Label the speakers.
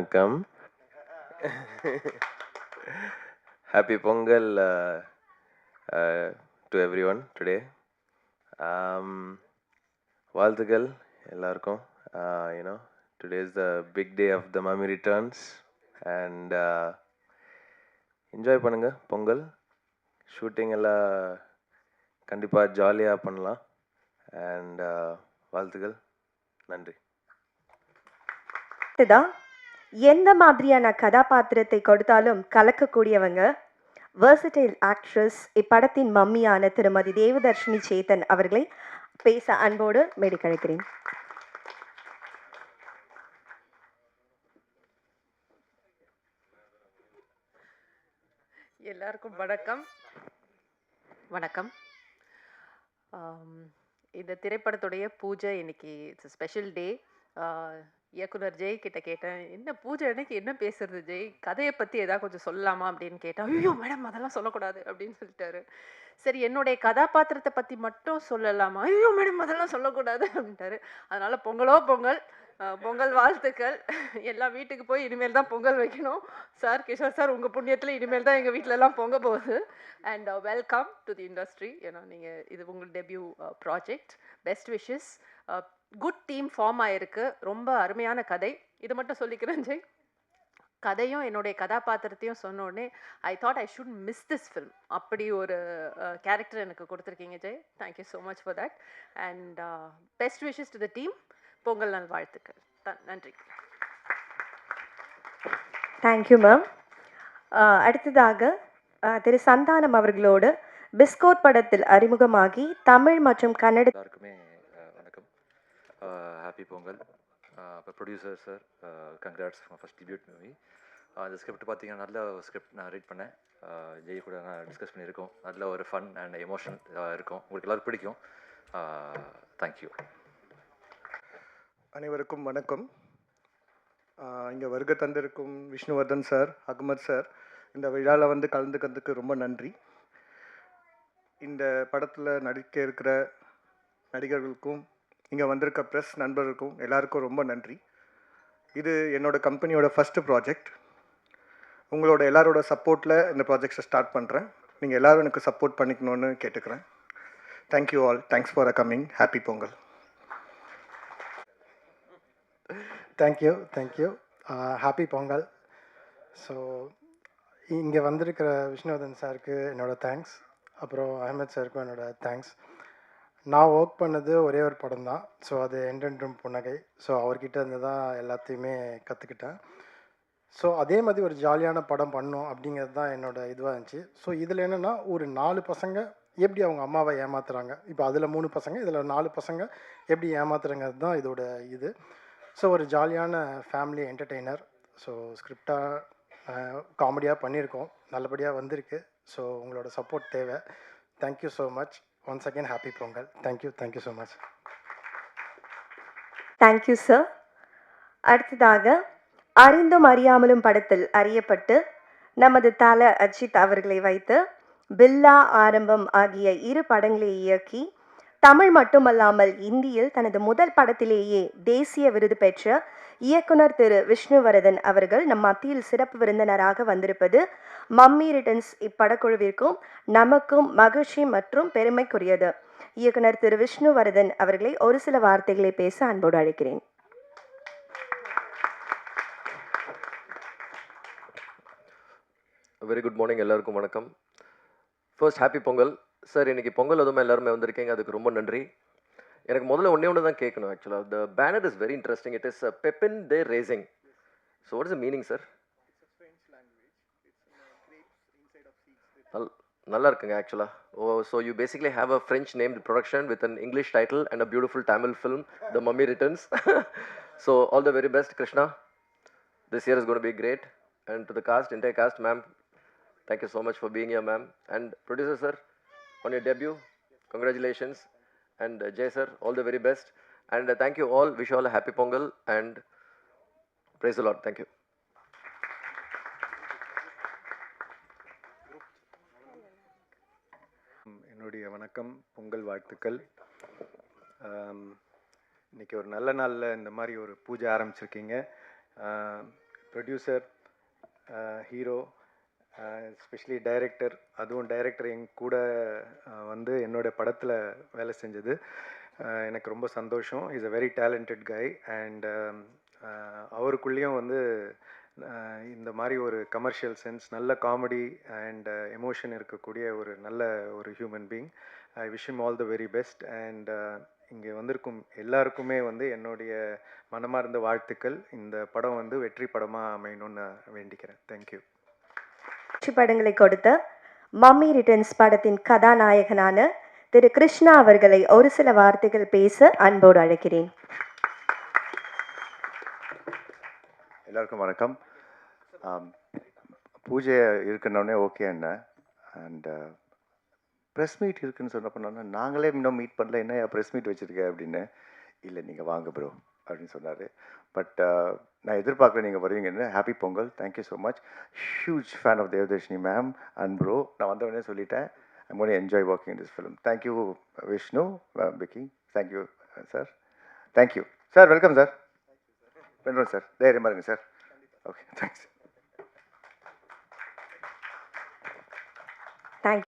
Speaker 1: வணக்கம். Happy Pongal to everyone today. வாழ்த்துக்கள் எல்லாருக்கும். Today is the big day of the mummy returns and enjoy பண்ணுங்க Pongal. Shooting எல்லாம் கண்டிப்பாக ஜாலியாக பண்ணலாம். அண்ட் வாழ்த்துக்கள். நன்றி.
Speaker 2: எந்த மாதிரியான கதாபாத்திரத்தை கொடுத்தாலும் கலக்கக்கூடியவங்க, வெர்சடைல் ஆக்ட்ரஸ், இப்படத்தின் மம்மியான திருமதி தேவதர்ஷினி சேத்தன் அவர்களை பேச அன்போடு மேடைக்கழைக்கிறேன்.
Speaker 3: எல்லாருக்கும் வணக்கம். வணக்கம். இந்த திரைப்படத்துடைய பூஜை இன்னைக்கு இட்ஸ் ஸ்பெஷல் டே. இயக்குனர் ஜெய் கிட்ட கேட்டேன், என்ன பூஜை அன்னைக்கு என்ன பேசுறது ஜெய், கதையை பற்றி ஏதாவது கொஞ்சம் சொல்லலாமா அப்படின்னு கேட்டேன். ஐயோ மேடம் அதெல்லாம் சொல்லக்கூடாது அப்படின்னு சொல்லிட்டாரு. சரி என்னுடைய கதாபாத்திரத்தை பற்றி மட்டும் சொல்லலாமா, ஐயோ மேடம் அதெல்லாம் சொல்லக்கூடாது அப்படின்ட்டாரு. அதனால பொங்கலோ பொங்கல், பொங்கல் வாழ்த்துக்கள். எல்லாம் வீட்டுக்கு போய் இனிமேல் தான் பொங்கல் வைக்கணும். சார், கிஷோர் சார், உங்கள் புண்ணியத்தில் இனிமேல் தான் எங்கள் வீட்டிலலாம் பொங்க போகுது. And welcome to the industry. ஏன்னா நீங்கள் இது உங்கள் debut project. Best wishes. Good team form ஆயிருக்கு. ரொம்ப அருமையான கதை. இது மட்டும் சொல்லிக்கிறேன் ஜெய், கதையும் என்னுடைய கதாபாத்திரத்தையும் சொன்ன உடனே I thought I should miss this film. அப்படி ஒரு கேரக்டர் எனக்கு கொடுத்துருக்கீங்க Jai. Thank you so much for that. And best wishes to the team. Pongal நல் வாழ்த்துக்கள். நன்றி.
Speaker 2: Thank you ma'am. அடுத்ததாக திரு சந்தானம் அவர்களோடு பிஸ்கோட் படத்தில் அறிமுகமாகி தமிழ் மற்றும் கன்னட.
Speaker 4: எல்லாருக்குமே வணக்கம். ஹாப்பி பொங்கல். இப்போ producer sir, congrats for first debut movie. அந்த ஸ்கிரிப்ட் பார்த்தீங்கன்னா நல்ல ஸ்கிரிப்ட் நான் ரீட் பண்ணேன். ஜெய் கூட நான் டிஸ்கஸ் பண்ணியிருக்கோம். நல்ல ஒரு ஃபன் அண்ட் எமோஷன் இருக்கும். உங்களுக்கு எல்லோரும் பிடிக்கும். தேங்க்யூ.
Speaker 5: அனைவருக்கும் வணக்கம். இங்கே வருகை தந்திருக்கும் விஷ்ணுவர்தன் சார், அகமத் சார், இந்த விழாவில் கலந்துக்கிறதுக்கு ரொம்ப நன்றி. இந்த படத்தில் நடிக்க இருக்கிற நடிகர்களுக்கும் இங்கே வந்திருக்க ப்ரெஸ் நண்பர்களுக்கும் எல்லாருக்கும் ரொம்ப நன்றி. இது என்னோடய கம்பெனியோட ஃபஸ்ட்டு ப்ராஜெக்ட். உங்களோட எல்லாரோட சப்போர்ட்டில் இந்த ப்ராஜெக்ட்ஸை ஸ்டார்ட் பண்ணுறேன். நீங்கள் எல்லோரும் எனக்கு சப்போர்ட் பண்ணிக்கணும்னு கேட்டுக்கிறேன். Thank you all. Thanks for coming. Happy Pongal.
Speaker 6: Thank you. Happy Pongal. So இங்கே வந்திருக்கிற விஷ்ணுவர்தன் சாருக்கு என்னோடய தேங்க்ஸ். அப்புறம் அஹமத் சாருக்கும் என்னோடய தேங்க்ஸ். நான் ஒர்க் பண்ணது ஒரே ஒரு படம் தான். ஸோ அது என்றென்றும் புன்னகை. ஸோ அவர்கிட்ட இருந்து தான் எல்லாத்தையுமே கற்றுக்கிட்டேன். ஸோ அதே மாதிரி ஒரு ஜாலியான படம் பண்ணணும் அப்படிங்கிறது தான் என்னோடய இதுவாக இருந்துச்சு. ஸோ இதில் என்னென்னா, ஒரு 4 பசங்க எப்படி அவங்க அம்மாவை ஏமாத்துறாங்க, இப்போ அதில் 3 பசங்க, இதில் 4 பசங்க எப்படி ஏமாத்துறாங்கிறது தான் இதோட இது. ஸோ ஒரு ஜாலியான ஃபேமிலி என்டர்டெய்னர். ஸோ ஸ்கிரிப்டாக காமெடியாக பண்ணியிருக்கோம், நல்லபடியாக வந்திருக்கு. ஸோ உங்களோட சப்போர்ட் தேவை. Thank you so much. Once again happy Pongal. Thank you so much.
Speaker 2: Thank you sir. அடுத்ததாக அறிந்தும் அறியாமலும் படத்தில் அறியப்பட்டு நமது தல அஜித் அவர்களை வைத்து பில்லா, ஆரம்பம் ஆகிய 2 படங்களை இயக்கி தமிழ் மட்டுமல்லாமல் இந்தியில் தனது முதல் படத்திலேயே தேசிய விருது பெற்ற இயக்குனர் திரு விஷ்ணுவர்தன் அவர்கள் நம் மத்தியில் சிறப்பு விருந்தினராக வந்திருப்பது மம்மி ரிட்டர்ன்ஸ் இப்படக்குழுவிற்கும் நமக்கும் மகிழ்ச்சி மற்றும் பெருமைக்குரியது. இயக்குனர் திரு விஷ்ணுவர்தன் அவர்களை ஒரு சில வார்த்தைகளை பேச அன்போடு அழைக்கிறேன்.
Speaker 4: Very good morning. எல்லாருக்கும் வணக்கம். First happy Pongal. சார், இன்றைக்கி பொங்கல் அதுவுமே எல்லாருமே வந்திருக்கீங்க, அதுக்கு ரொம்ப நன்றி. எனக்கு முதல்ல ஒன்று தான் கேட்கணும். ஆக்சுவலாக the banner is very interesting. It is Pepin de Racing. So what is the meaning sir? நல்லா இருக்குங்க ஆக்சுவலாக. So you basically have a French named production with an English title and a beautiful Tamil film, the Mummy Returns. So all the very best Krishna. This year is gonna be great. And to the cast, entire cast, ma'am, thank you so much for being here, ma'am. And producer sir, on your debut, congratulations. And Jay sir, all the very best. And thank you all. Wish you all a happy Pongal and praise the Lord. Thank you.
Speaker 5: என்னுடைய வணக்கம், பொங்கல் வாழ்த்துக்கள். இன்றைக்கி ஒரு நல்ல நாளில் இந்த மாதிரி ஒரு பூஜை ஆரம்பிச்சிருக்கீங்க. ப்ரொடியூசர், ஹீரோ, எஸ்பெஷலி டைரக்டர், அதுவும் டைரக்டர் என் கூட வந்து என்னோடய படத்தில் வேலை செஞ்சது எனக்கு ரொம்ப சந்தோஷம். Is a very talented guy and அவருக்குள்ளேயும் வந்து இந்த மாதிரி ஒரு கமர்ஷியல் சென்ஸ், நல்ல காமெடி அண்ட் எமோஷன் இருக்கக்கூடிய ஒரு நல்ல ஒரு human being. I wish him all the very best and இங்கே வந்திருக்கும் எல்லாருக்குமே வந்து என்னுடைய மனமார்ந்த வாழ்த்துக்கள். இந்த படம் வந்து வெற்றி படமாக அமையணும்னு வேண்டிக்கிறேன். தேங்க்யூ.
Speaker 2: வெற்றி படங்களை கொடுத்த மம்மி ரிட்டர்ன்ஸ் படத்தின் கதாநாயகனான திரு கிருஷ்ணா அவர்களை ஒரு சில வார்த்தைகள் பேச அன்போடு அழைக்கிறேன்.
Speaker 7: எல்லாருக்கும் வணக்கம். பூஜை இருக்குன்னொடனே ஓகே என்ன அண்ட் ப்ரெஸ் மீட் இருக்குன்னு சொன்னப்போ நாங்களே இன்னும் மீட் பண்ணல, என்ன ப்ரெஸ் மீட் வச்சுருக்கேன் அப்படின்னு. இல்லை நீங்கள் வாங்க ப்ரோ அப்படின்னு சொன்னார். பட் நான் எதிர்பார்க்கல நீங்கள் வருவீங்கன்னு. Happy Pongal. Thank you so much. Huge fan of Devadarshini ma'am and bro. நான் வந்தவொடனே சொல்லிட்டேன், I'm going to enjoy working this film. Thank you Vishnu, Vicky. Thank you sir. Thank you sir. Welcome sir. பண்ணுறோம் சார். தைரியமாக இருங்க சார். Okay, thanks.